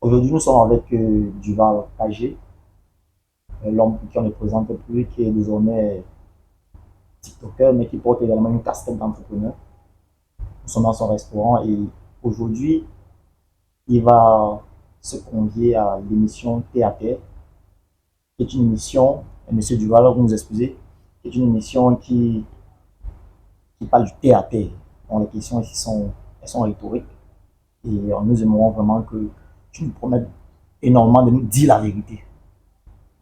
Aujourd'hui, nous sommes avec Duval KG, l'homme qui on ne présente plus, qui est désormais TikToker, mais qui porte également une casquette d'entrepreneur. Nous sommes dans son restaurant et aujourd'hui, il va se convier à l'émission Thé à Terre, qui est une émission, et Monsieur Duval, vous nous excusez, qui est une émission qui parle du thé à terre. Bon, les questions ici elles sont rhétoriques et nous aimerons vraiment que tu nous promettes énormément de nous dire la vérité.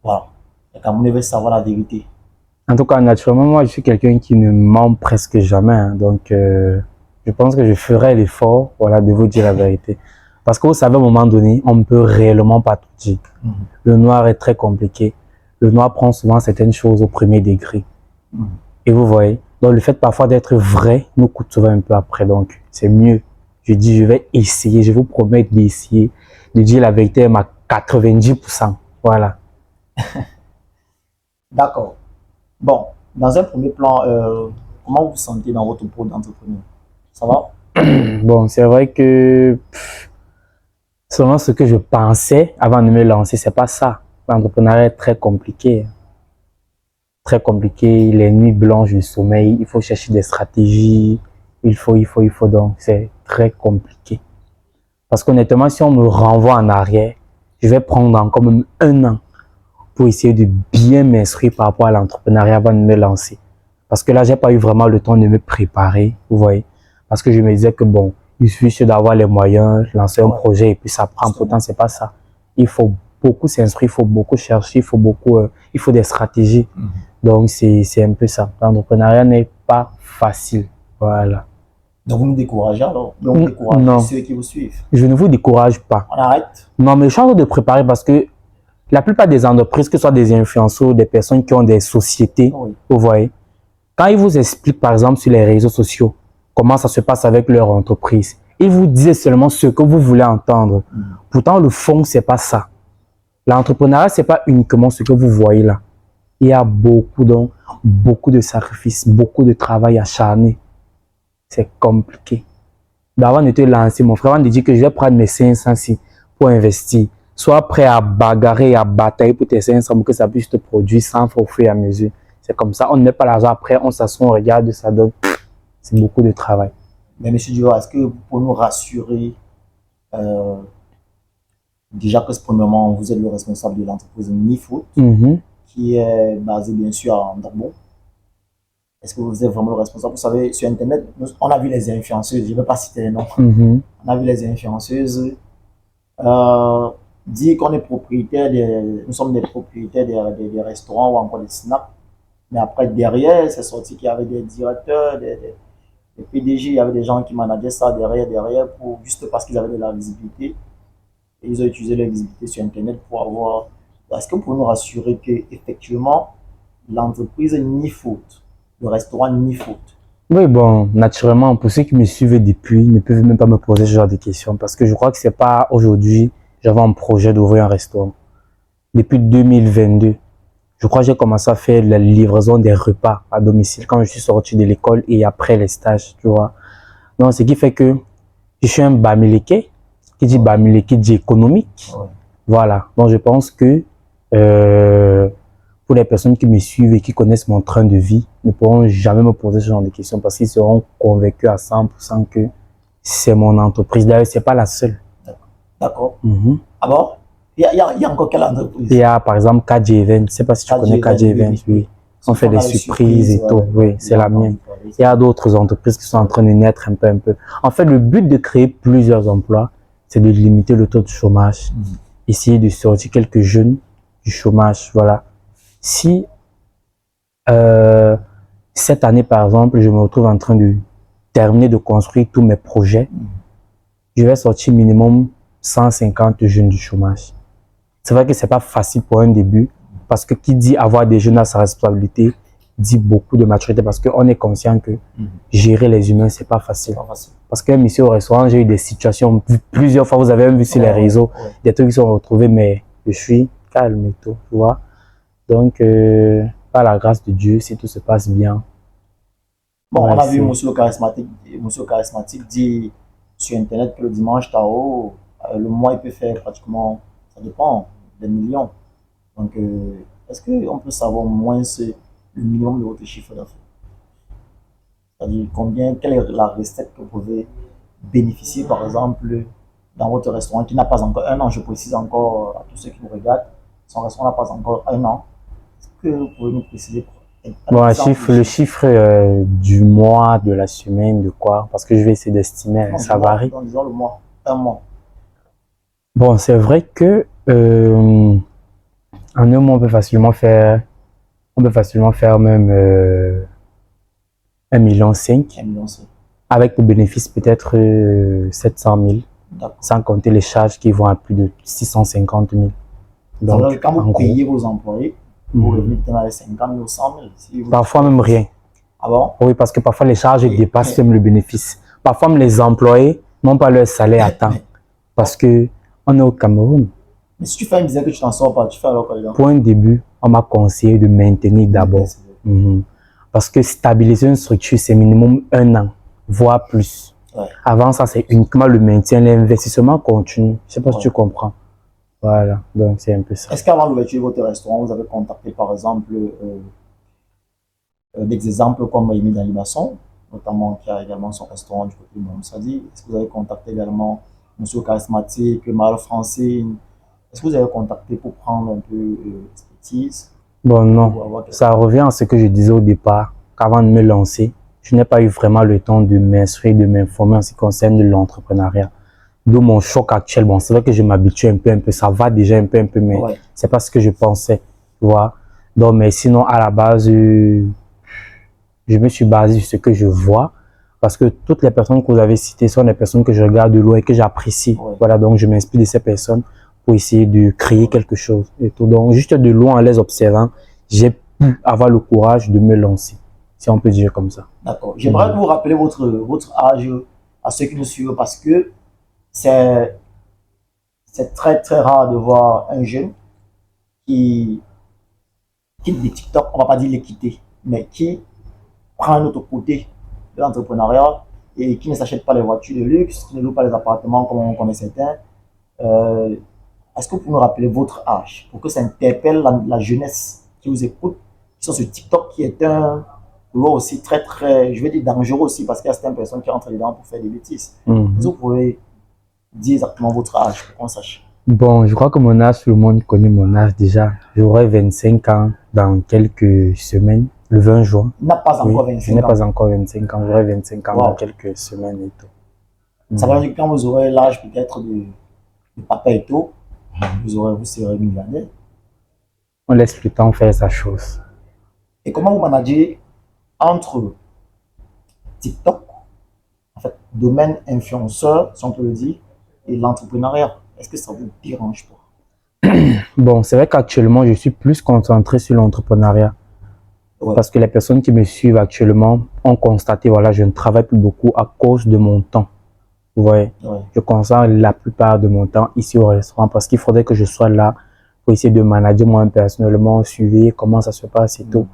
Voilà. Les Camerounais veulent savoir la vérité. En tout cas, naturellement, moi, je suis quelqu'un qui ne ment presque jamais. Donc, je pense que je ferai l'effort, voilà, de vous dire la vérité. Parce que vous savez, à un moment donné, on ne peut réellement pas tout dire. Le noir est très compliqué. Le noir prend souvent certaines choses au premier degré. Et vous voyez, donc le fait parfois d'être vrai nous coûte souvent un peu après. Donc, c'est mieux. Je dis, je vais essayer, je vous promets d'essayer, de dire la vérité à 90%. Voilà. D'accord. Bon, dans un premier plan, comment vous vous sentez dans votre peau d'entrepreneur? Ça va? Bon, c'est vrai que selon ce que je pensais avant de me lancer, c'est pas ça. L'entrepreneuriat est très compliqué. Très compliqué. Les nuits blanches du sommeil, il faut chercher des stratégies. Il faut. Donc, c'est très compliqué. Parce qu'honnêtement, si on me renvoie en arrière, je vais prendre encore même 1 an pour essayer de bien m'instruire par rapport à l'entrepreneuriat avant de me lancer. Parce que là, j'ai pas eu vraiment le temps de me préparer, vous voyez. Parce que je me disais que bon, il suffit juste d'avoir les moyens, lancer un projet et puis ça prend. Pourtant, c'est pas ça. Il faut beaucoup s'instruire, il faut beaucoup chercher, il faut des stratégies. Donc, c'est un peu ça. L'entrepreneuriat n'est pas facile. Voilà. Donc vous nous découragez alors? Donc vous découragez ceux qui vous suivent? Je ne vous décourage pas. On arrête? Non, mais je suis en train de préparer parce que la plupart des entreprises, que ce soit des influenceurs, des personnes qui ont des sociétés, vous voyez, quand ils vous expliquent par exemple sur les réseaux sociaux comment ça se passe avec leur entreprise, ils vous disent seulement ce que vous voulez entendre. Pourtant, le fond, c'est pas ça. L'entrepreneuriat, c'est pas uniquement ce que vous voyez là. Il y a beaucoup de sacrifices, beaucoup de travail acharné. C'est compliqué. D'avant de te lancer, mon frère, avant de dire que je vais prendre mes 500 pour investir, sois prêt à bagarrer et à batailler pour tes 500 pour que ça puisse te produire 100 fois au fur et à mesure. C'est comme ça, on ne met pas l'argent après, on s'assoit, on regarde, ça donne. C'est beaucoup de travail. Mais monsieur Duval, est-ce que vous pouvez nous rassurer déjà que premièrement, vous êtes le responsable de l'entreprise Nifoot, qui est basée bien sûr à Ndorbo. Est-ce que vous êtes vraiment le responsable? Vous savez, sur Internet, on a vu les influenceuses, je ne vais pas citer les noms. On a vu les influenceuses dire qu'on est propriétaire, nous sommes des propriétaires des restaurants ou encore des snacks. Mais après, derrière, c'est sorti qu'il y avait des directeurs, des PDG, il y avait des gens qui manageaient ça derrière, juste parce qu'ils avaient de la visibilité. Et ils ont utilisé leur visibilité sur Internet pour avoir. Est-ce que vous pouvez nous rassurer qu'effectivement, l'entreprise Nifoot, le restaurant Nifoot. Oui, bon, naturellement, pour ceux qui me suivent depuis, ne peuvent même pas me poser ce genre de questions parce que je crois que c'est pas aujourd'hui, j'avais un projet d'ouvrir un restaurant. Depuis 2022, je crois que j'ai commencé à faire la livraison des repas à domicile quand je suis sorti de l'école et après les stages, tu vois. Donc, ce qui fait que je suis un Bamileke, qui dit Bamileke dit économique. Voilà. Donc, je pense que pour les personnes qui me suivent et qui connaissent mon train de vie, ne pourront jamais me poser ce genre de questions parce qu'ils seront convaincus à 100% que c'est mon entreprise. D'ailleurs, c'est pas la seule. D'accord. Ah bon? Il y a encore quelle entreprise? Il y a par exemple KJ Event. Je ne sais pas si tu connais KJ Event. Oui. On fait des surprises et tout. Oui, c'est la mienne. Il y a d'autres entreprises qui sont en train de naître un peu. En fait, le but de créer plusieurs emplois, c'est de limiter le taux de chômage. Essayer de sortir quelques jeunes du chômage. Voilà. Si cette année, par exemple, je me retrouve en train de terminer de construire tous mes projets, je vais sortir minimum 150 jeunes du chômage. C'est vrai que c'est pas facile pour un début, parce que qui dit avoir des jeunes à sa responsabilité, dit beaucoup de maturité, parce qu'on est conscient que gérer les humains, c'est pas facile. Parce que ici au restaurant, j'ai eu des situations, plusieurs fois, vous avez vu sur les réseaux, des trucs qui sont retrouvés, mais je suis calme et tout, tu vois. Donc, par la grâce de Dieu, si tout se passe bien. Bon, on a vu Monsieur le Charismatique dire sur Internet que le dimanche Tao le mois, il peut faire pratiquement, ça dépend, des millions. Donc, est-ce qu'on peut savoir au moins le minimum de votre chiffre d'affaires? C'est-à-dire quelle est la recette que vous pouvez bénéficier, par exemple, dans votre restaurant qui n'a pas encore un an, je précise encore à tous ceux qui nous regardent, son restaurant n'a pas encore un an. Est-ce que vous pouvez nous préciser Bon, le chiffre du mois, de la semaine, de quoi? Parce que je vais essayer d'estimer, non, ça varie. Disons le mois, un mois. Bon, c'est vrai que en un mois, on peut facilement faire même 1,5 million. 1,5 million. Avec le bénéfice peut-être 700 000, sans compter les charges qui vont à plus de 650 000. Donc, quand vous payez vos employés, vous revenez peut-être avec 50 000 ou 100 000. Parfois même rien. Ah bon? Oui, parce que parfois les charges dépassent même le bénéfice. Parfois même les employés n'ont pas leur salaire à temps. Parce que on est au Cameroun. Mais si tu fais un business que tu t'en sors pas, tu fais alors quoi? Pour un début, on m'a conseillé de maintenir d'abord. Parce que stabiliser une structure, c'est minimum 1 an, voire plus. Ouais. Avant ça, c'est uniquement le maintien, l'investissement continu. Je ne sais pas si tu comprends. Voilà, donc c'est un peu ça. Est-ce qu'avant l'ouverture de votre restaurant, vous avez contacté par exemple des exemples comme Émile Alibasson, notamment qui a également son restaurant du côté de Mamsadi? Est-ce que vous avez contacté également Monsieur Charismatique, Mal Francine? Est-ce que vous avez contacté pour prendre un peu l'expertise? Bon, non. Ça revient à ce que je disais au départ, qu'avant de me lancer, je n'ai pas eu vraiment le temps de m'instruire, de m'informer en ce qui concerne l'entrepreneuriat. D'où mon choc actuel. Bon, c'est vrai que je m'habitue un peu, ça va déjà un peu, mais c'est pas ce que je pensais, tu vois. Donc, mais sinon, à la base, je me suis basé sur ce que je vois, parce que toutes les personnes que vous avez citées sont des personnes que je regarde de loin et que j'apprécie. Voilà, donc je m'inspire de ces personnes pour essayer de créer quelque chose et tout. Donc, juste de loin en les observant, j'ai pu avoir le courage de me lancer, si on peut dire comme ça. D'accord. J'aimerais vous rappeler votre âge à ceux qui nous suivent, parce que c'est très très rare de voir un jeune qui quitte des TikTok, on va pas dire les quitter, mais qui prend un autre côté de l'entrepreneuriat et qui ne s'achète pas les voitures de luxe, qui ne loue pas les appartements comme on connaît certains. Est-ce que vous pouvez me rappeler votre âge pour que ça interpelle la jeunesse qui vous écoute, qui sont sur TikTok, qui est un loi aussi très très, je vais dire dangereux aussi, parce qu'il y a certaines personnes qui rentrent dedans pour faire des bêtises. Est-ce que vous pouvez dire exactement votre âge pour qu'on sache? Bon, je crois que mon âge, tout le monde connaît mon âge déjà. J'aurai 25 ans dans quelques semaines, le 20 juin. Il n'a pas encore 25 ans. Je n'ai pas encore 25 ans, j'aurai 25 ans dans quelques semaines et tout. Ça veut dire que quand vous aurez l'âge peut-être de papa et tout, vous serez millionnaire. On laisse le temps faire sa chose. Et comment vous managez entre TikTok, en fait, domaine influenceur, si on peut le dire, et l'entrepreneuriat? Est-ce que ça vous dérange pas? Bon, c'est vrai qu'actuellement, je suis plus concentré sur l'entrepreneuriat. Parce que les personnes qui me suivent actuellement ont constaté, voilà, je ne travaille plus beaucoup à cause de mon temps. Vous voyez, je consacre la plupart de mon temps ici au restaurant parce qu'il faudrait que je sois là pour essayer de manager moi personnellement, suivre comment ça se passe et tout.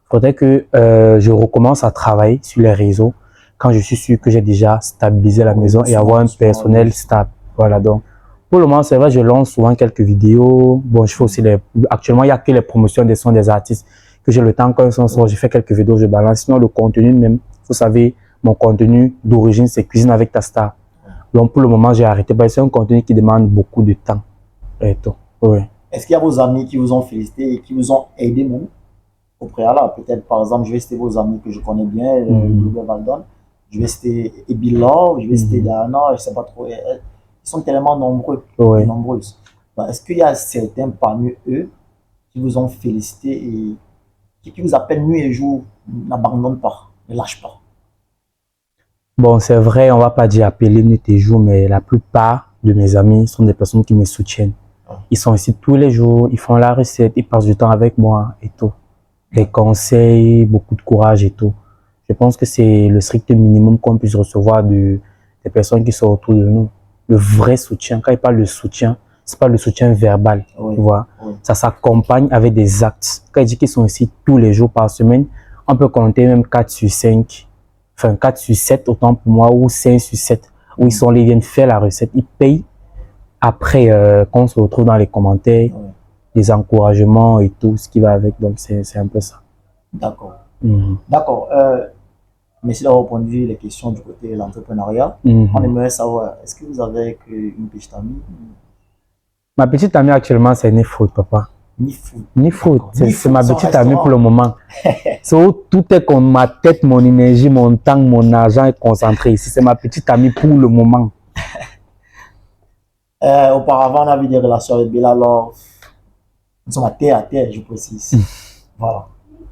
Il faudrait que je recommence à travailler sur les réseaux quand je suis sûr que j'ai déjà stabilisé la maison et avoir un personnel stable. Voilà, donc pour le moment, c'est vrai, je lance souvent quelques vidéos. Bon, je fais aussi actuellement, il n'y a que les promotions des sons des artistes que j'ai le temps quand ils sont sortis. Je fais quelques vidéos, je balance. Sinon, le contenu même, vous savez, mon contenu d'origine, c'est Cuisine avec ta star. Donc, pour le moment, j'ai arrêté. C'est un contenu qui demande beaucoup de temps. Et tout. Est-ce qu'il y a vos amis qui vous ont félicité et qui vous ont aidé même au préalable? Peut-être, par exemple, je vais citer vos amis que je connais bien, Louis Valdon. Je vais citer Ebila, je vais citer Diana, je ne sais pas trop. Ils sont tellement nombreux, nombreuses. Est-ce qu'il y a certains parmi eux qui vous ont félicité et qui vous appellent nuit et jour, n'abandonnent pas, ne lâchent pas? Bon, c'est vrai, on ne va pas dire appeler nuit et jour, mais la plupart de mes amis sont des personnes qui me soutiennent. Ils sont ici tous les jours, ils font la recette, ils passent du temps avec moi et tout. Des conseils, beaucoup de courage et tout. Je pense que c'est le strict minimum qu'on puisse recevoir des personnes qui sont autour de nous. Le vrai soutien, quand ils parlent de soutien, ce n'est pas le soutien verbal, tu vois. Ça s'accompagne avec des actes. Quand ils disent qu'ils sont ici tous les jours par semaine, on peut compter même 4 sur 5. Enfin, 4 sur 7, autant pour moi, ou 5 sur 7, où ils sont là, ils viennent faire la recette, ils payent après, quand on se retrouve dans les commentaires, les encouragements et tout ce qui va avec. Donc, c'est un peu ça. D'accord. Mhm. D'accord. Merci d'avoir répondu les questions du côté de l'entrepreneuriat. Mhm. On aimerait savoir, est-ce que vous avez une petite amie? Ma petite amie actuellement, c'est Nifruit, papa. Nifruit. Nifruit, c'est ma son petite amie restaurant. pour le moment. So, tout est comme ma tête, mon énergie, mon temps, mon argent est concentré ici. C'est ma petite amie pour le moment. Auparavant, on avait des relations avec Bella Love. Nous sommes à terre, je précise. Voilà.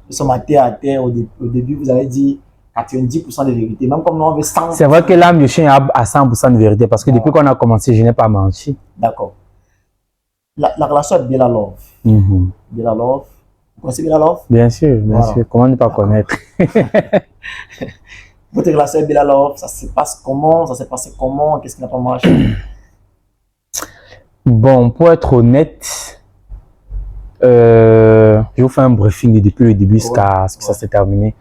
Nous sommes à terre. Au début, vous avez dit 90% de vérité. Même comme nous, on veut 100%. C'est vrai que l'âme de chien a 100% de vérité parce que depuis qu'on a commencé, je n'ai pas menti. D'accord. La relation avec Bella Love. Bella Love. Vous connaissez Bella Love? Bien sûr, bien sûr. Comment ne pas connaître? Votre relation avec Bella Love, ça se passe comment? Ça s'est passé comment? Qu'est-ce qui n'a pas marché? Bon, pour être honnête, je vous fais un briefing depuis le début jusqu'à ce que ça s'est terminé.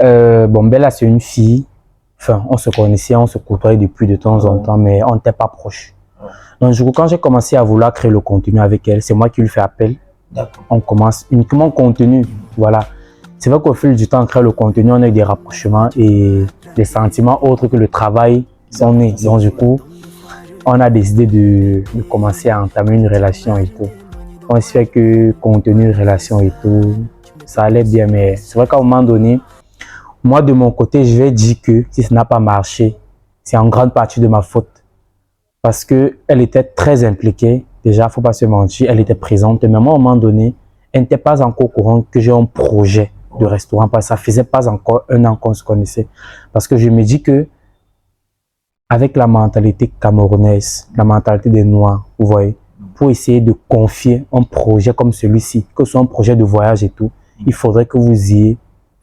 Bon, Bella, c'est une fille. Enfin, on se connaissait, on se côtoyait depuis de temps en temps, mais on n'était pas proches. Donc, du coup, quand j'ai commencé à vouloir créer le contenu avec elle, c'est moi qui lui fais appel. On commence uniquement contenu. Voilà. C'est vrai qu'au fil du temps, on crée le contenu, on a eu des rapprochements et des sentiments autres que le travail sont nés. Donc, du coup, on a décidé de commencer à entamer une relation et tout. On se fait que contenu, relation et tout, ça allait bien, mais c'est vrai qu'à un moment donné, moi de mon côté, je vais dire que si ça n'a pas marché, c'est en grande partie de ma faute. Parce qu'elle était très impliquée, déjà, il ne faut pas se mentir, elle était présente, mais moi, à un moment donné, elle n'était pas encore au courant que j'ai un projet de restaurant, parce que ça faisait pas encore un an qu'on se connaissait. Parce que je me dis que avec la mentalité camerounaise, la mentalité des Noirs, vous voyez, pour essayer de confier un projet comme celui-ci, que ce soit un projet de voyage et tout, il faudrait que vous ayez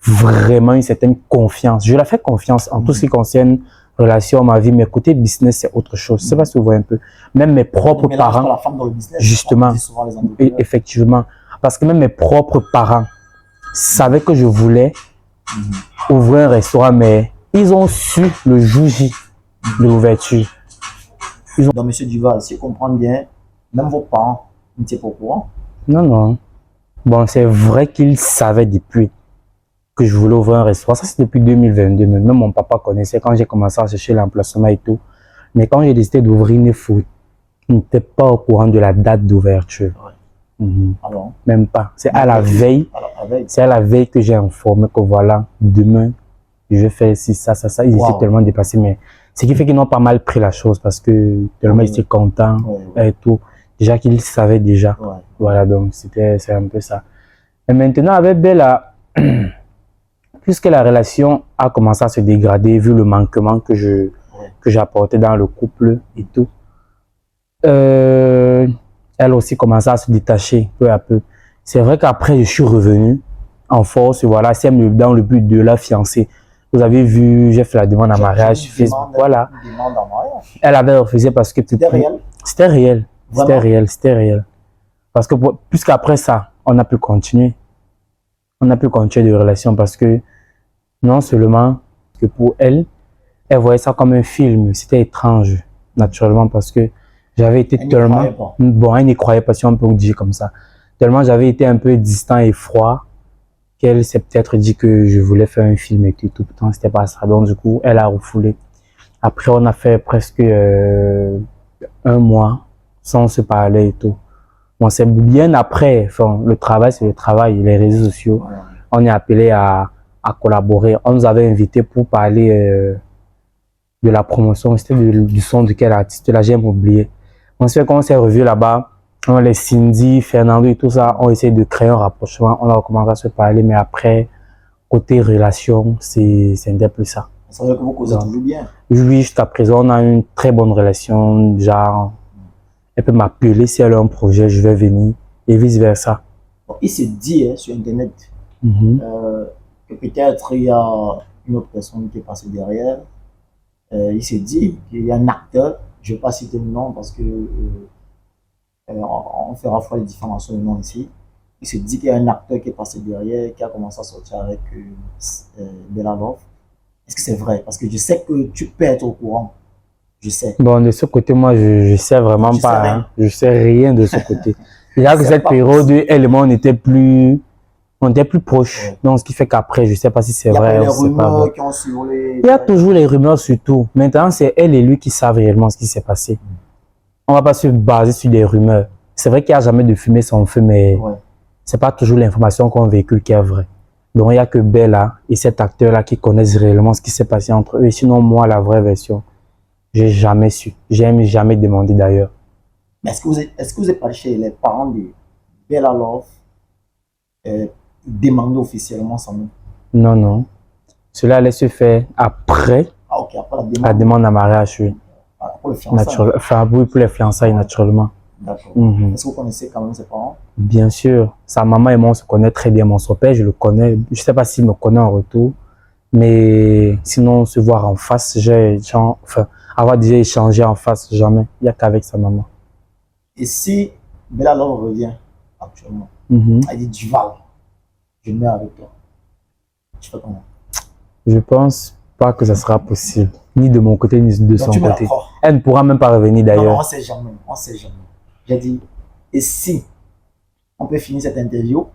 vraiment une certaine confiance. Je la fais confiance en tout ce qui concerne relation, ma vie, mais côté business, c'est autre chose. Je ne sais pas si vous voyez un peu. Même mes propres parents, la femme dans le business, justement, effectivement, parce que même mes propres parents savaient que je voulais ouvrir un restaurant, mais ils ont su le jour J de l'ouverture. Donc, monsieur Duval, si je comprends bien, même vos parents n'étaient pas au courant? Non, non. Bon, c'est vrai qu'ils savaient depuis que je voulais ouvrir un restaurant. Ça, c'est depuis 2022. Même mon papa connaissait quand j'ai commencé à chercher l'emplacement et tout. Mais quand j'ai décidé d'ouvrir Nifruit, il n'était pas au courant de la date d'ouverture. Même pas. C'est à la veille. C'est à la veille que j'ai informé que voilà, demain, je vais faire ci, ça, ça, ça. Ils étaient tellement dépassés. Mais ce qui fait qu'ils n'ont pas mal pris la chose parce que tellement ils étaient contents et tout. Déjà qu'ils savaient déjà. Voilà, donc c'est un peu ça. Et maintenant, avec Bella, puisque la relation a commencé à se dégrader, vu le manquement que j'apportais dans le couple et tout, elle aussi commençait à se détacher peu à peu. C'est vrai qu'après, je suis revenu en force, voilà, c'est dans le but de la fiancer. Vous avez vu, j'ai fait la demande en mariage sur Facebook, voilà. Elle avait refusé parce que c'était réel. C'était réel, c'était réel, c'était réel. Parce que puisqu'après ça, on a pu continuer. On a pu continuer de relation parce que non seulement que pour elle, elle voyait ça comme un film, c'était étrange, naturellement, parce que j'avais été tellement... Bon, elle n'y croyait pas, si on peut dire comme ça. Tellement j'avais été un peu distant et froid, qu'elle s'est peut-être dit que je voulais faire un film et tout, pourtant c'était pas ça. Donc du coup, elle a refoulé. Après, on a fait presque un mois sans se parler et tout. Bon, c'est bien après, enfin, le travail, c'est le travail, les réseaux sociaux. On est appelé à collaborer. On nous avait invités pour parler de la promotion. C'était du son de quel artiste là, j'ai oublié. Ensuite, quand on s'est revu là-bas, les Cindy, Fernando et tout ça, on essayé de créer un rapprochement. On a commencé à se parler, mais après, côté relation, c'est un peu ça. Ça veut dire que vous causez toujours bien? Oui, jusqu'à présent, on a une très bonne relation. Genre, elle peut m'appeler si elle a un projet, je vais venir et vice-versa. Il se dit sur Internet que peut-être il y a une autre personne qui est passée derrière. Il se dit qu'il y a un acteur, je ne vais pas citer le nom parce que on fera fois les différences de nom ici. Il se dit qu'il y a un acteur qui est passé derrière, qui a commencé à sortir avec Bella Love. Est-ce que c'est vrai? Parce que je sais que tu peux être au courant. Je sais. Bon, de ce côté, moi, je sais vraiment Tu sais pas. rien. Hein. Je sais rien de ce côté. Déjà que C'est cette pas période, elle et moi, on était plus proches. Ouais. Donc, ce qui fait qu'après, je sais pas si c'est Il y a pas vrai eu les ou si c'est pas vrai. rumeurs qui ont survolé. Il y a toujours les rumeurs sur tout. Maintenant, c'est elle et lui qui savent réellement ce qui s'est passé. On va pas se baser sur des rumeurs. C'est vrai qu'il n'y a jamais de fumée sans feu, mais Ouais. c'est pas toujours l'information qu'on véhicule qui est vraie. Donc, il n'y a que Bella et cet acteur-là qui connaissent réellement ce qui s'est passé entre eux. Et sinon, moi, la vraie version, j'ai jamais su. J'ai jamais demandé d'ailleurs. Mais est-ce que vous êtes allé chez les parents de Bella Love demander officiellement son nom? Non, non. Cela allait se faire après Ah, ok, après la la demande. demande en mariage, oui. Après le fiançailles. Enfin, oui, pour les fiançailles, naturellement. D'accord. Mhm. Est-ce que vous connaissez quand même ses parents? Bien sûr, sa maman et moi, on se connaît très bien. Mon père, je le connais. Je sais pas s'il me connaît en retour, mais sinon, se voir en face, enfin, avoir déjà échangé en face, jamais. Il n'y a qu'avec sa maman. Et si Bella Love revient actuellement, Mhm. elle dit Duval, je meurs avec toi. Tu fais comment? Je pense pas que ça sera possible, ni de mon côté, ni de Donc son tu mets côté. d'accord. Elle ne pourra même pas revenir Non, non, d'ailleurs. on sait jamais. On sait jamais. J'ai dit, et si on peut finir cette interview,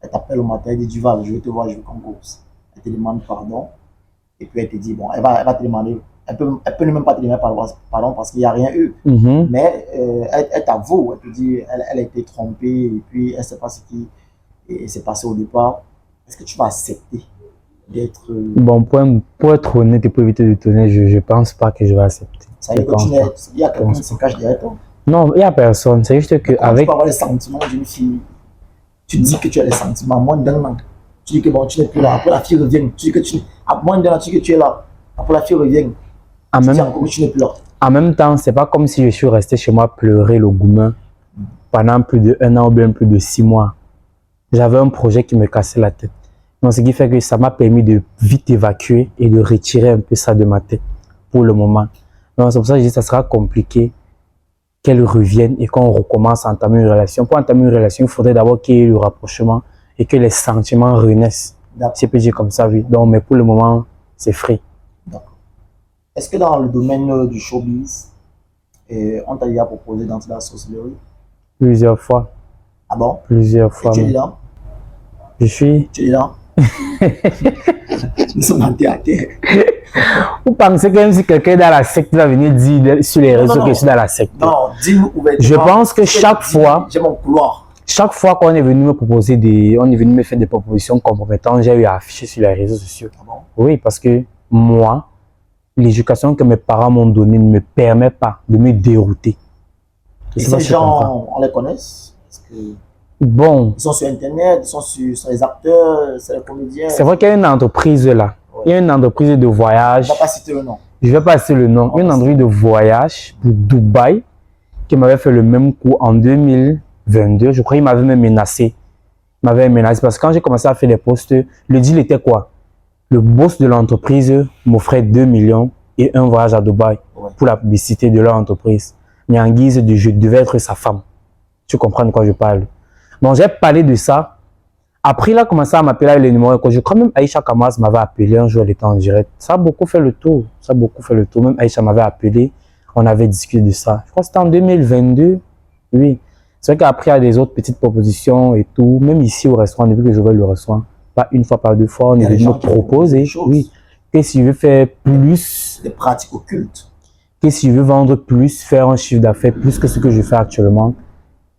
elle t'appelle au matin, elle dit Duval, je veux te voir, je veux qu'on cause. Elle te demande pardon. Et puis elle te dit, bon, elle va te demander, elle peut même pas te demander pardon parce qu'il n'y a rien eu. Mhm. Mais elle t'avoue, elle te dit, elle a été trompée et puis elle ne sait pas ce qui s'est passé au départ. Est-ce que tu vas accepter d'être. Bon, pour être honnête et pour éviter de tourner, je pense pas que je vais accepter. Ça veut dire que il y a quelqu'un qui se cache derrière toi. Non, il n'y a personne. C'est juste que Comment tu avec. peux avoir les sentiments d'une fille? Tu dis que tu as les sentiments, moins d'un an. Tu dis que bon, tu n'es plus là. Après la fille revient. Tu dis que à moins d'un an, tu dis que tu es là. Après la fille revient. En Tu même, dis encore que tu n'es plus là. en même temps, c'est pas comme si je suis resté chez moi pleurer le goumin pendant plus de 1 an ou bien plus de 6 mois. J'avais un projet qui me cassait la tête. Donc, ce qui fait que ça m'a permis de vite évacuer et de retirer un peu ça de ma tête pour le moment. Donc, c'est pour ça que je dis que ça sera compliqué qu'elle revienne et qu'on recommence à entamer une relation. Pour entamer une relation, il faudrait d'abord qu'il y ait le rapprochement et que les sentiments renaissent. Si je peux dire comme ça, oui. Donc, mais pour le moment, c'est free. D'accord. Est-ce que dans le domaine du showbiz, on t'a déjà proposé d'entrer dans la sorcellerie? Plusieurs fois. Ah bon? Plusieurs Et fois. tu es dedans? Je suis. Tu es dedans? Nous sommes en théâtre. Vous pensez que même si quelqu'un est dans la secte va venir dire sur les réseaux non, que je suis dans la secte? Non, dis-nous ouvertement. Je pense que chaque fois, j'ai mon couloir. chaque fois qu'on est venu me proposer on est venu me faire des propositions compromettantes, j'ai eu à afficher sur les réseaux sociaux. Ah bon? Oui, parce que moi, l'éducation que mes parents m'ont donnée ne me permet pas de me dérouter. Et ces gens, on les connaît? Parce que bon, ils sont sur Internet, ils sont sur les acteurs, c'est les comédiens. C'est vrai qu'il y a une entreprise là. Ouais. Il y a une entreprise de voyage. Je ne vais pas citer le nom. Je ne vais pas citer le nom. Une entreprise de voyage pour Dubaï qui m'avait fait le même coup en 2022. Je crois qu'il m'avait même menacé. Il m'avait menacé parce que quand j'ai commencé à faire les posts, le deal était quoi? Le boss de l'entreprise m'offrait 2 millions et un voyage à Dubaï pour la publicité de leur entreprise. Mais en guise de je devais être sa femme. Tu comprends de quoi je parle? Donc j'ai parlé de ça. Après, il a commencé à m'appeler avec les numéros. Je crois même Aïcha Kamas m'avait appelé un jour, elle était en direct. Ça a beaucoup fait le tour. Ça a beaucoup fait le tour. Même Aïcha m'avait appelé. On avait discuté de ça. Je crois que c'était en 2022. Oui. C'est vrai qu'après, il y a des autres petites propositions et tout. Même ici au restaurant, depuis que je vais le restaurant, pas une fois, pas deux fois, on est venu me proposer. Oui. Que si je veux faire plus. Des pratiques occultes. Que si je veux vendre plus, faire un chiffre d'affaires plus que ce que je fais actuellement,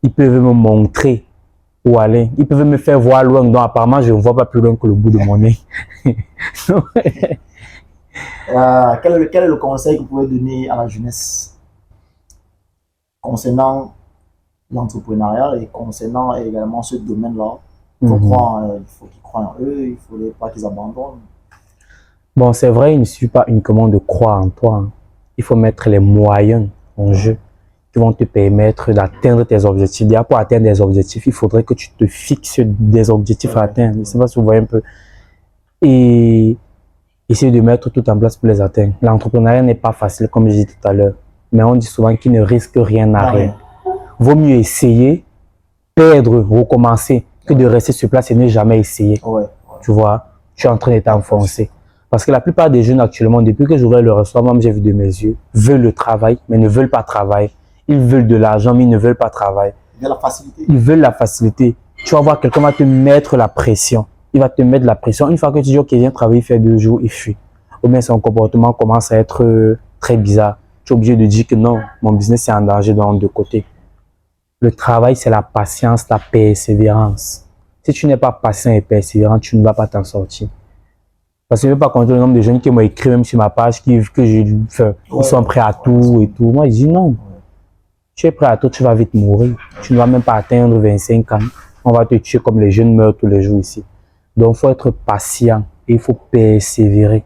ils peuvent me montrer où aller. Ils peuvent me faire voir loin. Donc, apparemment, je ne vois pas plus loin que le bout de mon nez. Quel est le conseil que vous pouvez donner à la jeunesse concernant l'entrepreneuriat et concernant également ce domaine-là? Il faut qu'ils croient en eux, il ne faudrait pas qu'ils abandonnent. Bon, c'est vrai, il ne suffit pas uniquement de croire en toi. Il faut mettre les moyens en jeu qui vont te permettre d'atteindre tes objectifs. Déjà, pour atteindre des objectifs, il faudrait que tu te fixes des objectifs à atteindre. Je ne sais pas si vous voyez un peu. Et essayer de mettre tout en place pour les atteindre. L'entrepreneuriat n'est pas facile, comme je disais tout à l'heure. Mais on dit souvent qu'il ne risque rien à rien. Vaut mieux essayer, perdre, recommencer, que de rester sur place et ne jamais essayer. Tu vois, tu es en train de t'enfoncer. Parce que la plupart des jeunes actuellement, depuis que j'ouvrais le restaurant, même j'ai vu de mes yeux, veulent le travail, mais ne veulent pas travailler. Ils veulent de l'argent, mais ils ne veulent pas travailler. Il y a la facilité. Ils veulent la facilité. Tu vas voir, quelqu'un va te mettre la pression. Il va te mettre la pression. Une fois que tu dis, OK, viens travailler, faire 2 jours, il fuit. Ou bien son comportement commence à être très bizarre. Tu es obligé de dire que non, mon business est en danger dans deux côtés. Le travail, c'est la patience, la persévérance. Si tu n'es pas patient et persévérant, tu ne vas pas t'en sortir. Parce que je ne veux pas compter le nombre de jeunes qui m'ont écrit même sur ma page, ils sont prêts à tout et tout. Moi, je dis non. Tu es prêt à tout, tu vas vite mourir. Tu ne vas même pas atteindre 25 ans. On va te tuer comme les jeunes meurent tous les jours ici. Donc, il faut être patient et il faut persévérer.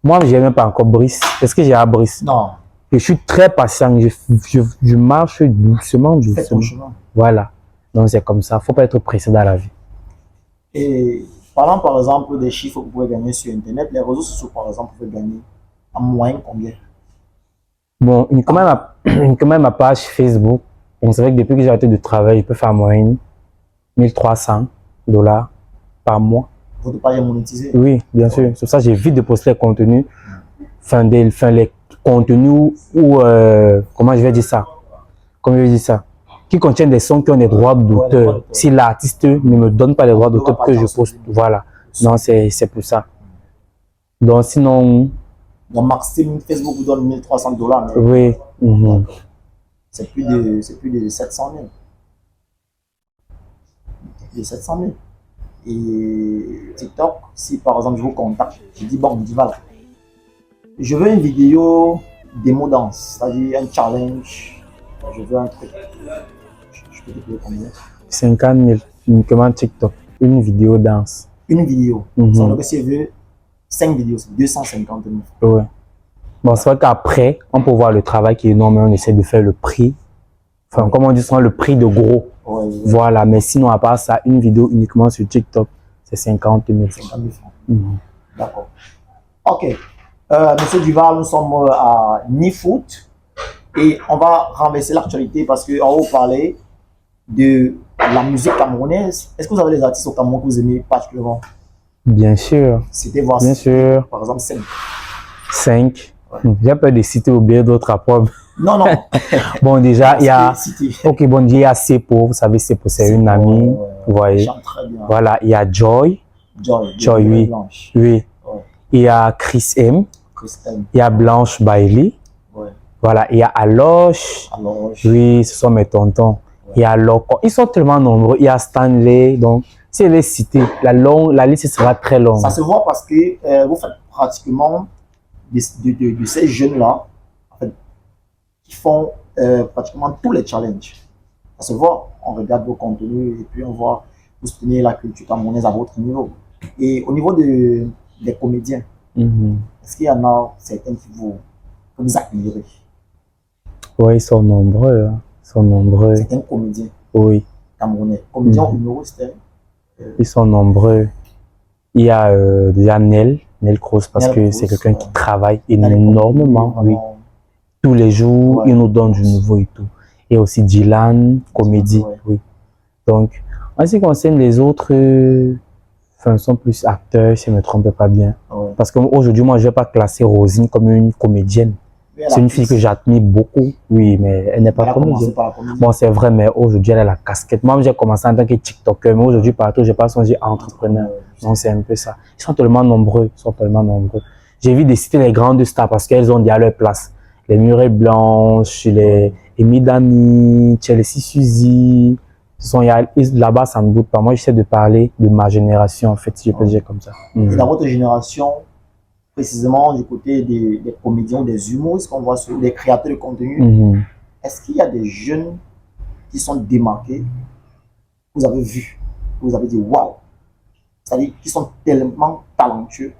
Moi, je n'ai même pas encore Brice. Est-ce que j'ai à Brice? Non. Je suis très patient. Je marche doucement, Fais ton doucement. chemin. Voilà. Donc, c'est comme ça. Il ne faut pas être pressé dans la vie. Et parlant par exemple des chiffres que vous pouvez gagner sur Internet, les réseaux sociaux par exemple, vous pouvez gagner en moyenne combien? Bon, uniquement ma page Facebook. On savait que depuis que j'ai arrêté de travailler, je peux faire en moyenne $1 300 par mois. Votre page est monétisée? Oui, bien sûr. C'est pour ça que j'évite de poster les contenus. Les contenus où, comment je vais dire ça? Comment je vais dire ça? Qui contiennent des sons qui ont des droits d'auteur. Si l'artiste ne me donne pas les droits d'auteur que je poste, voilà. Non, c'est pour ça. Donc, sinon. Donc, maximum Facebook vous donne $1 300. Oui. C'est plus de 700 000. De 700 000. Et TikTok, si par exemple je vous contacte, je dis bon, voilà, je veux une vidéo démo danse, c'est-à-dire un challenge, je veux un truc. Je peux te payer combien? 50 000, uniquement TikTok, une vidéo danse. Une vidéo. Ça veut dire que si je veux 5 vidéos, c'est 250 000. Ouais. Bon, c'est vrai qu'après, on peut voir le travail qui est énorme, on essaie de faire le prix. Enfin, comme on dit souvent, le prix de gros. Ouais. Voilà, mais sinon, à part ça, une vidéo uniquement sur TikTok, c'est 50 000 francs. 50 000 francs. D'accord. Ok. Monsieur Duval, nous sommes à Nifoot et on va renverser l'actualité parce qu'on va parler de la musique camerounaise. Est-ce que vous avez des artistes au Cameroun que vous aimez particulièrement? Bien sûr. C'était voir. Bien sûr. Par exemple, 5. 5. Ouais. J'ai peur de citer ou bien d'autres après. Non, non. Bon, déjà, il y a. Ok, bon, il y a Sepo. Vous savez, Sepo, c'est une amie. Vous voyez. Chante très bien. Voilà, il y a Joy. Joy, oui. Blanche. Oui. Ouais. Il y a Chris M. Il y a Blanche Bailey. Ouais. Voilà, il y a Aloche. Oui, ce sont mes tontons. Ouais. Il y a Loco. Ils sont tellement nombreux. Il y a Stanley. Donc, si elle est citée, la liste sera très longue. Ça se voit parce que vous faites pratiquement de ces jeunes-là en fait, qui font pratiquement tous les challenges. Ça se voit, on regarde vos contenus et puis on voit vous soutenir la culture camerounaise à votre niveau. Et au niveau des comédiens, est-ce qu'il y en a certains qui vous admirez? Oui, ils sont nombreux. Ils sont nombreux. Certains comédiens oui. camerounais. Comédiens humoristes. Ils sont nombreux. Il y a déjà Nel Cross parce que c'est quelqu'un qui travaille énormément. Oui. Tous les jours, il nous donne du nouveau et tout. Et aussi Dylan, comédie. Oui. Donc, en ce qui concerne les autres, sont plus acteurs, si je ne me trompe pas bien. Parce qu'aujourd'hui, moi, je ne vais pas classer Rosine comme une comédienne. C'est une fille que j'admire beaucoup, oui, mais elle n'est pas comédienne. Bon, c'est vrai, mais aujourd'hui, elle a la casquette. Moi, j'ai commencé en tant que TikToker, mais aujourd'hui, partout, je passe, on dit entrepreneur. Donc, c'est un peu ça. Ils sont tellement nombreux, J'évite de citer les grandes stars parce qu'elles ont déjà leur place. Les Murray Blanche, les Amy Dani, Chelsea Suzy. Là-bas, ça ne doute pas. Moi, j'essaie de parler de ma génération, en fait, si je peux dire comme ça. Et dans votre génération, précisément du côté des comédiens, des humoristes qu'on voit sur les créateurs de contenu, est-ce qu'il y a des jeunes qui sont démarqués, que vous avez vu, que vous avez dit waouh, c'est-à-dire qui sont tellement talentueux,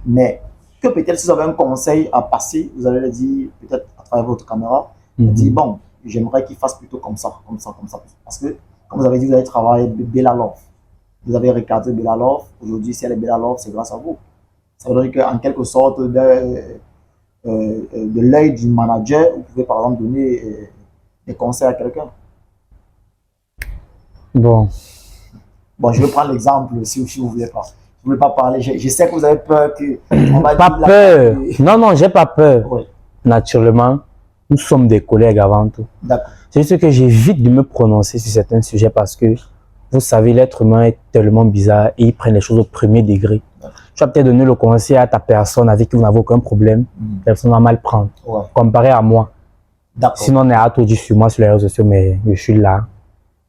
mais que peut-être si vous avez un conseil à passer, vous allez le dire peut-être à travers votre caméra, dire bon, j'aimerais qu'il fasse plutôt comme ça, parce que comme vous avez dit, vous avez travaillé Bella Love, vous avez regardé Bella Love, aujourd'hui si elle est Bella Love, c'est grâce à vous. Ça veut dire qu'en quelque sorte, de l'œil du manager, vous pouvez par exemple donner des conseils à quelqu'un. Bon, je vais prendre l'exemple si vous ne voulez pas. ne voulez pas parler. Je sais que vous avez peur que... On va Pas dire peur. Non, non, j'ai pas peur. Oui, Naturellement, nous sommes des collègues avant tout. d'accord. C'est juste que j'évite de me prononcer sur certains sujets parce que, vous savez, l'être humain est tellement bizarre et il prend les choses au premier degré. Tu vas peut-être donner le conseil à ta personne avec qui vous n'avez aucun problème. La personne va mal prendre. Ouais, Comparé à moi. d'accord. Sinon, on est à tout dit sur moi sur les réseaux sociaux, mais je suis là.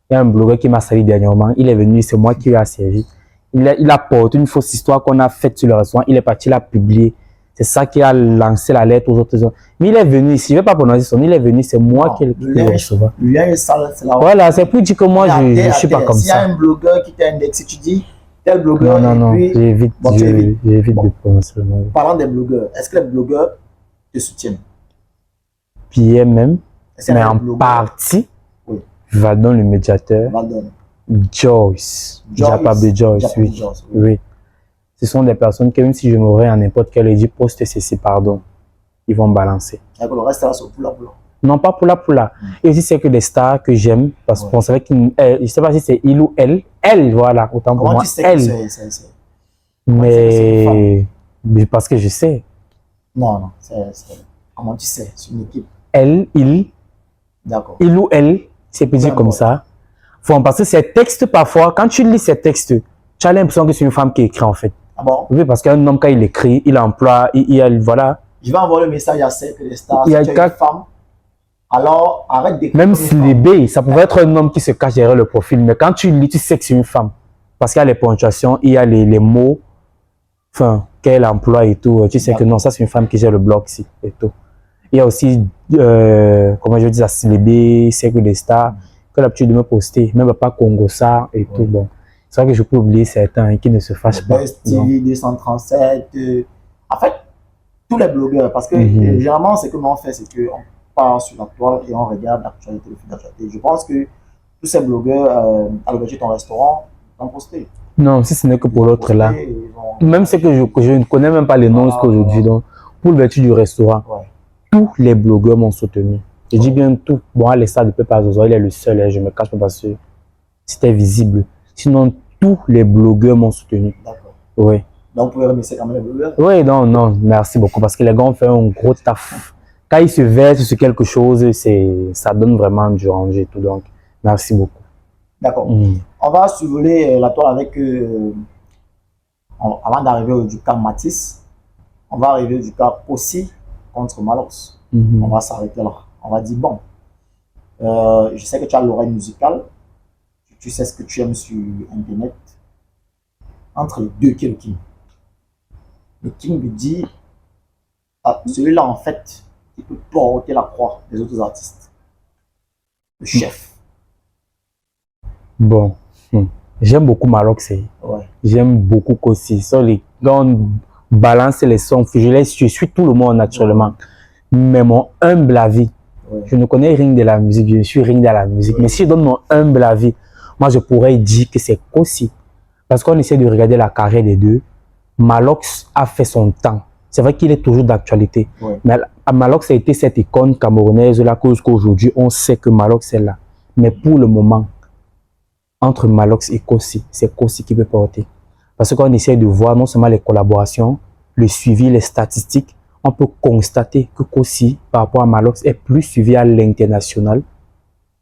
Il y a un blogueur qui m'a servi dernièrement. Il est venu, c'est moi qui lui ai servi. Il a porté une fausse histoire qu'on a faite sur le restaurant. Il est parti la publier. C'est ça qui a lancé la lettre aux autres. Mais il est venu ici. Je ne vais pas prononcer son nom. Il est venu, c'est moi Non, qui le le recevoir. Le lien est sale, c'est là. Voilà, c'est pour dire que moi, je ne suis pas comme S'il y a ça. un blogueur qui t'a indexé, tu dis tel blogueur. Non, non, non. Et puis, J'évite bon, tu évites. Bon. de prononcer le nom. Parlant des blogueurs, est-ce que les blogueurs te soutiennent? Pierre même, Est-ce qu'il y mais a un en blogueur? partie, Oui. Valdon le médiateur, Valdon. Joyce, Japab de Joyce, Japab de oui. Joyce, Oui. Ce sont des personnes que même si je m'aurais à n'importe quel dit poste ceci, pardon, ils vont balancer. D'accord, le reste là, c'est pour la poula. Non, pas pour la. Et aussi, c'est que des stars que j'aime, parce qu'on savait qu'il, je sais pas si c'est il ou elle. Elle, voilà, autant pour Comment moi, tu sais elle. que c'est... Mais parce que je sais. Non, non, comment tu sais? C'est une équipe. Elle, il, D'accord. il ou elle, c'est peut dire comme ça. Parce que ces textes, parfois, quand tu lis ces textes, tu as l'impression que c'est une femme qui écrit, en fait. Ah bon? Oui, parce qu'un homme, quand il écrit, il emploie, voilà. Je vais envoyer le message à celles que les stars, Il y a si tu es une femme, alors arrête d'écrire. Même si les B, ça pouvait être un homme qui se cache derrière le profil, mais quand tu lis, tu sais que c'est une femme. Parce qu'il y a les ponctuations, il y a les mots, enfin, qu'elle emploie et tout. Tu sais que non, ça c'est une femme qui gère le blog ici et tout. Il y a aussi, comment je dis, les B, c'est que les stars, que l'habitude de me poster, même pas Congo ça et tout. Bon, c'est vrai que je peux oublier certains qui ne se fâchent pas. Best TV 237, en fait, tous les blogueurs, parce que généralement, ce que l'on fait, c'est qu'on part sur la toile et on regarde l'actualité, le fil d'actualité. Je pense que tous ces blogueurs, à l'ouverture de ton restaurant, vont poster. Non, si ce n'est que pour l'autre là. Même c'est que je ne connais même pas les noms jusqu'aujourd'hui. Donc, pour l'ouverture du restaurant, tous les blogueurs m'ont soutenu. Je dis bien tout. Bon, à l'estade de Pépé Zozo, il est le seul, je me cache pas parce que c'était visible. Sinon, tous les blogueurs m'ont soutenu. D'accord. Oui. Donc, vous pouvez remercier quand même les blogueurs? Oui, non, non, merci beaucoup parce que les gars ont fait un gros taf. Quand ils se versent sur quelque chose, ça donne vraiment du rendu et tout. Donc, merci beaucoup. D'accord. On va survoler la toile avec, avant d'arriver du cas Matisse, on va arriver du cas aussi contre Malox. On va s'arrêter là. On va dire, bon, je sais que tu as l'oreille musicale, tu sais ce que tu aimes sur Internet. Entre les deux, qui est le king? Le king lui dit, celui-là, en fait, il peut porter la croix des autres artistes. Le chef. Bon, j'aime beaucoup Malox. Ouais. J'aime beaucoup Kossi. Quand on balance les sons, je suis tout le monde naturellement. Mais mon humble avis, je ne connais rien de la musique, je ne suis rien de la musique. Mais si je donne mon humble avis, moi je pourrais dire que c'est Kossi. Parce qu'on essaie de regarder la carrière des deux. Malox a fait son temps. C'est vrai qu'il est toujours d'actualité. Mais Malox a été cette icône camerounaise là qu'aujourd'hui on sait que Malox est là. Mais pour le moment, entre Malox et Kossi, c'est Kossi qui peut porter. Parce qu'on essaie de voir non seulement les collaborations, le suivi, les statistiques, on peut constater que Kossi, par rapport à Malox, est plus suivi à l'international.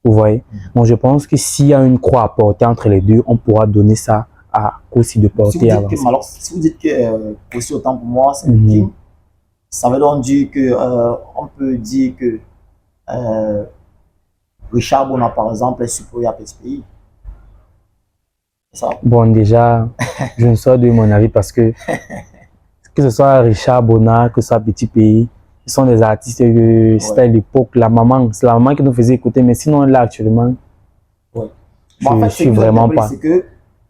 Vous voyez? Donc je pense que s'il y a une croix à porter entre les deux, on pourra donner ça à Kossi de porter. Si vous dites que Kossi, autant pour moi, c'est le king, ça veut donc dire que on peut dire que Richard Bona, par exemple, est supérieur à Petit Pays. Ça. Bon, déjà, je ne saurais de mon avis parce que ce soit Richard Bona, que ce soit Petit Pays, ce sont des artistes que c'était à l'époque, c'est la maman qui nous faisait écouter, mais sinon là actuellement, je suis vraiment pas. C'est que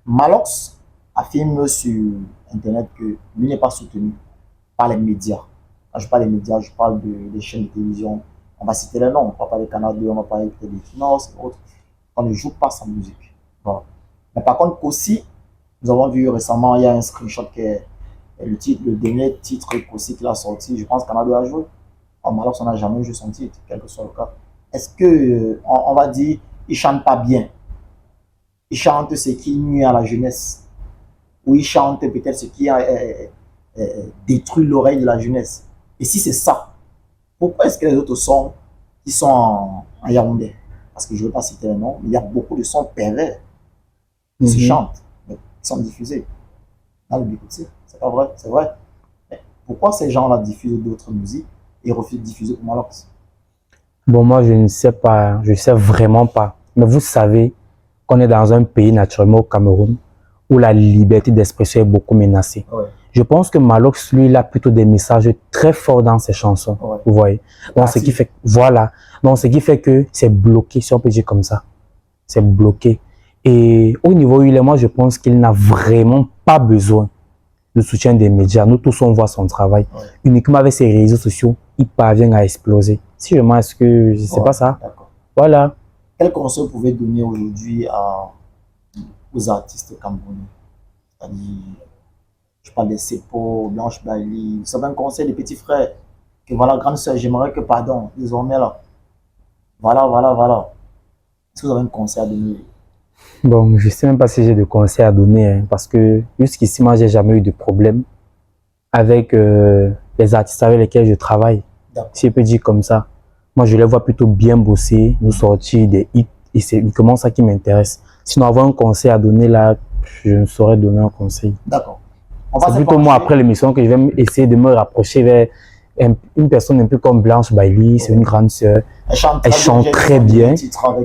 Malox affirme sur Internet que lui n'est pas soutenu par les médias. Quand je parle des médias, je parle des chaînes de télévision. On va citer les noms, on va parler des Canal 2, on va parler des finances et autres. On ne joue pas sa musique. Voilà. Mais par contre, Kossi, nous avons vu récemment, il y a un screenshot qui est le dernier titre Kossi qu'il a sorti. Je pense Canal 2 a joué. Malox, on n'a jamais joué son titre, quel que soit le cas. Est-ce que, on va dire, il ne chante pas bien? Il chante ce qui nuit à la jeunesse. où il chante peut-être ce qui a détruit l'oreille de la jeunesse. Et si c'est ça, pourquoi est-ce que les autres sons qui sont en Yaoundé, parce que je ne veux pas citer un nom, mais il y a beaucoup de sons pervers qui se chantent, mais qui sont diffusés dans le Bikutsi. C'est pas vrai, c'est vrai. Mais pourquoi ces gens-là diffusent d'autres musiques et refusent de diffuser pour Malox? Bon, moi, je ne sais pas, je ne sais vraiment pas. Mais vous savez qu'on est dans un pays, naturellement, au Cameroun, où la liberté d'expression est beaucoup menacée. Ouais. Je pense que Malox, lui, il a plutôt des messages très forts dans ses chansons. Ouais. Vous voyez. Donc, ce qui fait, voilà. Donc, ce qui fait que c'est bloqué, si on peut dire comme ça. C'est bloqué. Et au niveau où il est, moi, je pense qu'il n'a vraiment pas besoin de soutien des médias. Nous tous, on voit son travail. Ouais. Uniquement avec ses réseaux sociaux, il parvient à exploser. Si je m'en est-ce que je ne sais pas ça. Voilà. Quel conseil vous pouvez donner aujourd'hui aux artistes camerounais? C'est-à-dire, je parle des Sepo, Blanche Bali. Vous savez, un conseil des petits frères. Que voilà, grande sœur, j'aimerais que, pardon, désormais là. Voilà. Est-ce que vous avez un conseil à donner? Bon, je ne sais même pas si j'ai de conseils à donner, hein, parce que jusqu'ici, moi, j'ai jamais eu de problème avec les artistes avec lesquels je travaille. Si je peux dire comme ça. Moi, je les vois plutôt bien bosser, nous sortir des hits, et c'est uniquement ça qui m'intéresse. Sinon, avoir un conseil à donner là, je ne saurais donner un conseil. D'accord. C'est plutôt moi, après l'émission, que je vais essayer de me rapprocher vers une personne un peu comme Blanche Bailey, c'est une grande sœur. Elle chante très bien.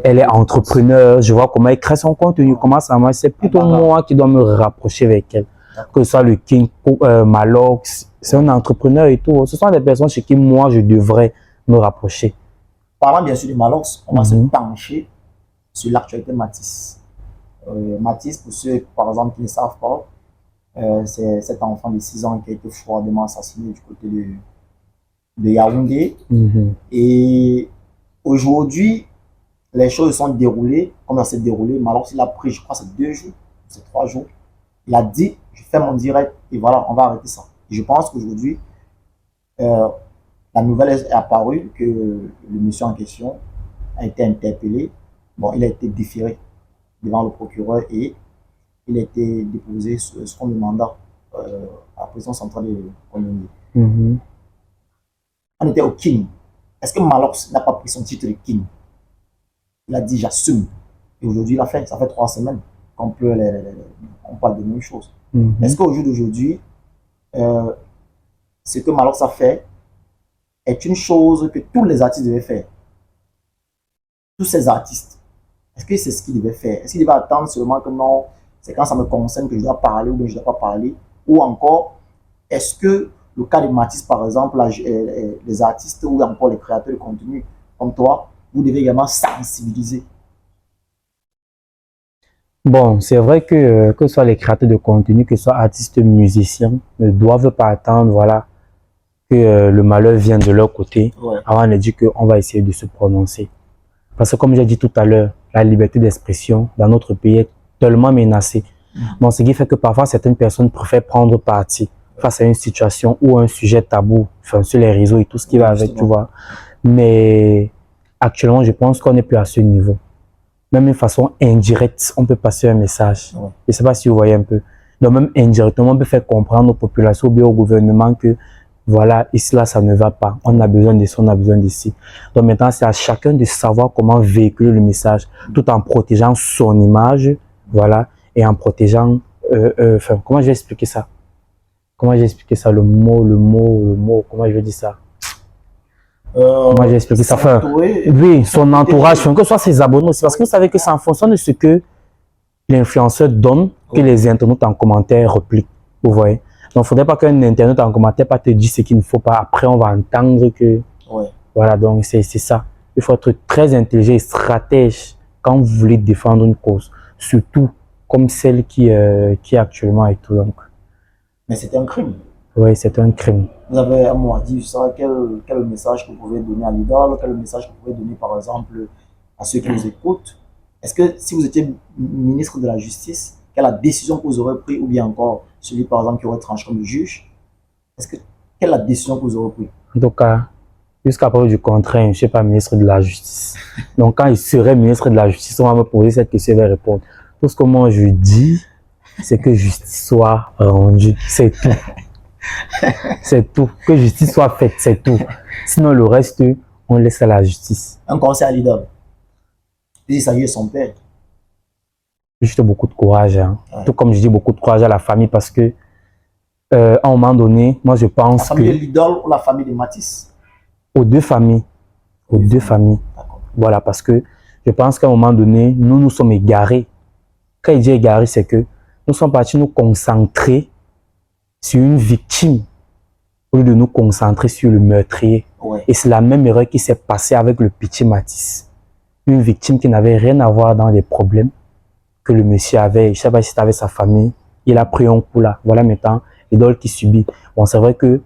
Elle est entrepreneur. Je vois comment elle crée son contenu, comment ça marche. C'est plutôt moi qui dois me rapprocher avec elle. Que ce soit le King, Malox, c'est un entrepreneur et tout. Ce sont des personnes chez qui moi je devrais me rapprocher. Parlant bien sûr de Malox, on va se pencher sur l'actualité Matisse. Matisse, pour ceux par exemple qui ne savent pas, c'est cet enfant de 6 ans qui a été froidement assassiné du côté de Yaoundé. Et aujourd'hui, les choses sont déroulées, comme ça s'est déroulé. Malox, il a pris, je crois, c'est 2 jours, c'est 3 jours. Il a dit, je fais mon direct et voilà, on va arrêter ça. Et je pense qu'aujourd'hui, la nouvelle est apparue que le monsieur en question a été interpellé. Bon, il a été déféré devant le procureur et il a été déposé sur le mandat à la prison centrale de Colombie. On était au King. Est-ce que Malox n'a pas pris son titre de King? Il a dit j'assume. Et aujourd'hui, il a fait, ça fait 3 semaines qu'on parle de la même chose. Est-ce qu'au jour d'aujourd'hui, ce que Malox a fait est une chose que tous les artistes devaient faire? Tous ces artistes, est-ce que c'est ce qu'ils devaient faire? Est-ce qu'ils devaient attendre seulement que non, c'est quand ça me concerne que je dois parler ou bien je ne dois pas parler? Ou encore, est-ce que le cas de Matisse, par exemple, les artistes ou encore les créateurs de contenu comme toi, vous devez également sensibiliser? Bon, c'est vrai que ce soit les créateurs de contenu, que ce soit artistes, musiciens, ne doivent pas attendre, voilà, que le malheur vienne de leur côté avant de dire qu'on va essayer de se prononcer. Parce que comme j'ai dit tout à l'heure, la liberté d'expression dans notre pays est tellement menacée. Bon, ce qui fait que parfois certaines personnes préfèrent prendre parti face à une situation ou un sujet tabou, enfin, sur les réseaux et tout ce qui va avec, tu vois. Mais actuellement, je pense qu'on n'est plus à ce niveau. Même d'une façon indirecte, on peut passer un message. Je ne sais pas si vous voyez un peu. Donc même indirectement, on peut faire comprendre aux populations ou bien au gouvernement que voilà, ici là, ça ne va pas. On a besoin d'ici, on a besoin d'ici. Donc maintenant, c'est à chacun de savoir comment véhiculer le message, tout en protégeant son image, voilà, et en protégeant, enfin, comment je vais expliquer ça? Comment j'ai expliqué ça? Le mot, comment je vais dire ça? Comment j'ai expliqué ça? Enfin, oui, son entourage, enfin, que ce soit ses abonnés aussi, parce que vous savez que c'est en fonction de ce que l'influenceur donne que les internautes en commentaire repliquent, vous voyez. Donc, il ne faudrait pas qu'un internaute en commentaire pas te dise ce qu'il ne faut pas. Après, on va entendre que... Voilà, donc c'est ça. Il faut être très intelligent et stratège quand vous voulez défendre une cause. Surtout comme celle qui est actuellement et tout. Donc. Mais c'est un crime. Oui, c'est un crime. Vous avez un mot à dire ça. Quel message que vous pouvez donner à l'idole? Quel message que vous pouvez donner, par exemple, à ceux qui nous écoutent? Est-ce que si vous étiez ministre de la Justice, quelle est la décision que vous aurez prise, ou bien encore celui, par exemple, qui aurait tranché comme juge, quelle est la décision que vous aurez prise? En tout cas, jusqu'à preuve du contraire, je ne suis pas ministre de la Justice. Donc, quand il serait ministre de la Justice, on va me poser cette question et je vais répondre. Tout ce que moi je dis, c'est que justice soit rendue. C'est tout. C'est tout. Que justice soit faite, c'est tout. Sinon, le reste, on laisse à la justice. Un conseil à l'idole. Il s'agit de son père. Juste beaucoup de courage. Hein. Ouais. Tout comme je dis, beaucoup de courage à la famille parce que, à un moment donné, moi, je La pense famille de que l'idole ou la famille de Matisse? aux deux familles, aux deux familles. Voilà, parce que je pense qu'à un moment donné, nous sommes égarés. Quand il dit égarés, c'est que nous sommes partis nous concentrer sur une victime au lieu de nous concentrer sur le meurtrier. Ouais. Et c'est la même erreur qui s'est passée avec le petit Matisse. Une victime qui n'avait rien à voir dans les problèmes que le monsieur avait. Je ne sais pas si c'était avec sa famille. Il a pris un coup là. Voilà maintenant l'idole qui subit. Bon, c'est vrai que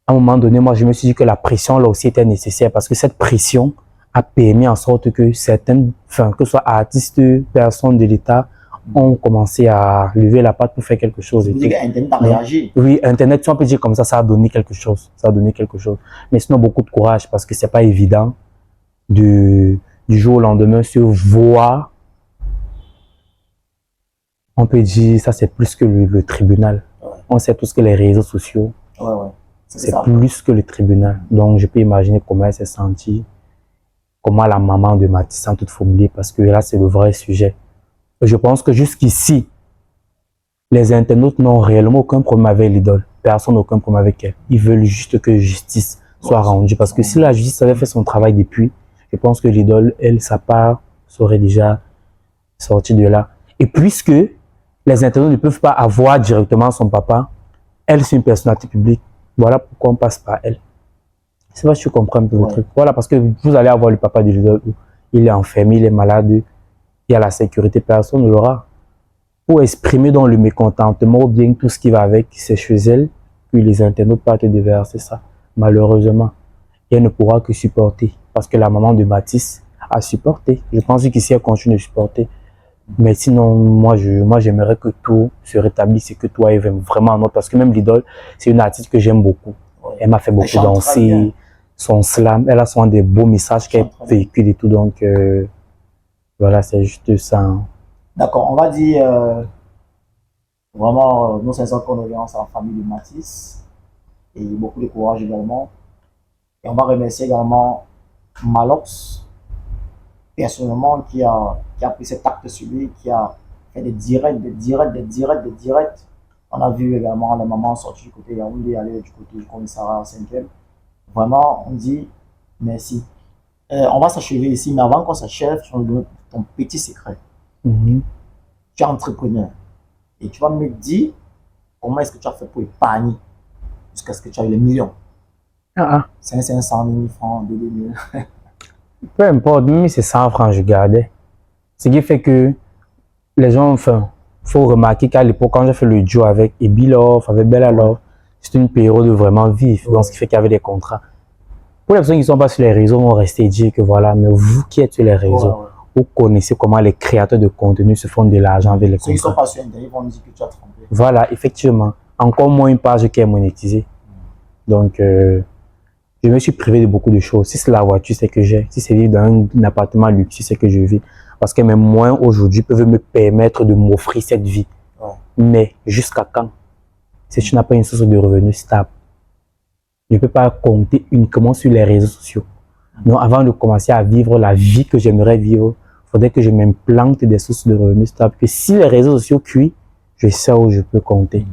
à un moment donné, moi, je me suis dit que la pression là aussi était nécessaire parce que cette pression a permis en sorte que certaines, enfin, que ce soit artistes, personnes de l'État, ont commencé à lever la patte pour faire quelque chose. Vous dites qu'Internet a réagi. Oui, Internet, si on peut dire comme ça a donné quelque chose. Ça a donné quelque chose. Mais sinon, beaucoup de courage parce que c'est pas évident du jour au lendemain se voir. On peut dire, ça c'est plus que le tribunal. Ouais. On sait tous que les réseaux sociaux, Ouais. c'est plus que le tribunal. Donc, je peux imaginer comment elle s'est sentie, comment la maman de Matisse, sans toute oublier, parce que là, c'est le vrai sujet. Je pense que jusqu'ici, les internautes n'ont réellement aucun problème avec l'idole. Personne n'a aucun problème avec elle. Ils veulent juste que justice soit rendue. Parce que si la justice avait fait son travail depuis, je pense que l'idole, elle, sa part, serait déjà sortie de là. Et puisque les internautes ne peuvent pas avoir directement son papa, elle, c'est une personnalité publique. Voilà pourquoi on passe par elle. C'est vrai, je comprends un peu le truc. Voilà, parce que vous allez avoir le papa de l'idole. Il est enfermé, il est malade. Il y a la sécurité, personne ne l'aura. Pour exprimer dans le mécontentement ou bien tout ce qui va avec, c'est chez elle, puis les internautes partent déverser ça. Malheureusement, elle ne pourra que supporter. Parce que la maman de Matisse a supporté. Je pense qu'ici, elle continue de supporter. Mais sinon, moi, j'aimerais que tout se rétablisse et que tout aille vraiment en ordre. Parce que même l'idole, c'est une artiste que j'aime beaucoup. Elle m'a fait beaucoup danser. Son slam, elle a souvent des beaux messages qu'elle véhicule et tout. Donc, voilà, c'est juste ça. D'accord, on va dire vraiment nos sincères condoléances à la famille de Matisse et beaucoup de courage également. Et on va remercier également Malox, personnellement, qui a pris cet acte sur lui, qui a fait des directs. On a vu également la maman sortir du côté Yaoundé, aller du côté du commissariat 5e. Vraiment, on dit merci. On va s'achever ici, mais avant qu'on s'achève, je vais te donner ton petit secret. Tu es entrepreneur et tu vas me dire comment est-ce que tu as fait pour épargner jusqu'à ce que tu aies eu les millions. 500 000 francs, 2 000. Peu importe, même si c'est 100 francs, je gardais. Ce qui fait que les gens, enfin, il faut remarquer qu'à l'époque, quand j'ai fait le duo avec Ebilov, avec Bella Love, c'était une période vraiment vive. Donc, ce qui fait qu'il y avait des contrats. Pour les personnes qui ne sont pas sur les réseaux, vont rester et dire que voilà, mais vous qui êtes sur les réseaux, vous connaissez comment les créateurs de contenu se font de l'argent avec les contrats. Ceux qui ne sont pas sur Internet vont dire que tu as trompé. Voilà, effectivement. Encore moins une page qui est monétisée. Donc, je me suis privé de beaucoup de choses. Si c'est la voiture, c'est que j'ai. Si c'est vivre dans un appartement luxueux, c'est que je vis. Parce que mes moyens aujourd'hui peuvent me permettre de m'offrir cette vie. Mais jusqu'à quand? Si tu n'as pas une source de revenus stable, je ne peux pas compter uniquement sur les réseaux sociaux. Donc, avant de commencer à vivre la vie que j'aimerais vivre, il faudrait que je m'implante des sources de revenus stables. Que si les réseaux sociaux cuisent, je sais où je peux compter.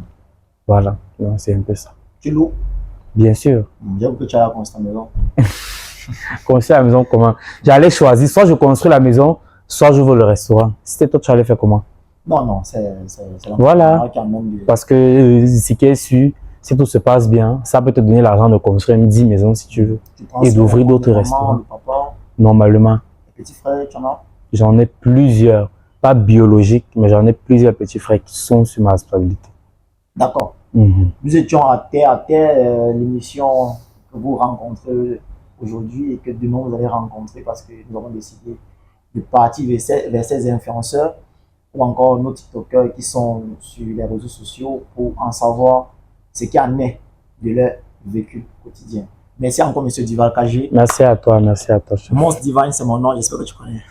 Voilà, c'est un peu ça. Tu loues? Bien sûr. J'avoue que tu as construit la maison. Construire la maison comment? J'allais choisir, soit je construis la maison, soit j'ouvre le restaurant. Si c'était toi, tu allais faire comment? Non, c'est voilà. Parce que ce qui est sûr, si tout se passe bien, ça peut te donner l'argent de construire une 10 maisons si tu veux. Et d'ouvrir d'autres restaurants. Normalement. Les petits frères, tu en as? J'en ai plusieurs. Pas biologiques, mais j'en ai plusieurs petits frères qui sont sur ma responsabilité. D'accord. Nous étions à terre, l'émission que vous rencontrez aujourd'hui et que demain vous allez rencontrer parce que nous avons décidé de partir vers ces influenceurs ou encore nos TikTokers qui sont sur les réseaux sociaux pour en savoir ce qui en est de leur vécu quotidien. Merci encore, M. Dival Kagé. Merci à toi, merci à toi. Monstre Divine, c'est mon nom, j'espère que tu connais.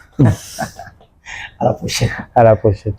À la prochaine. À la prochaine.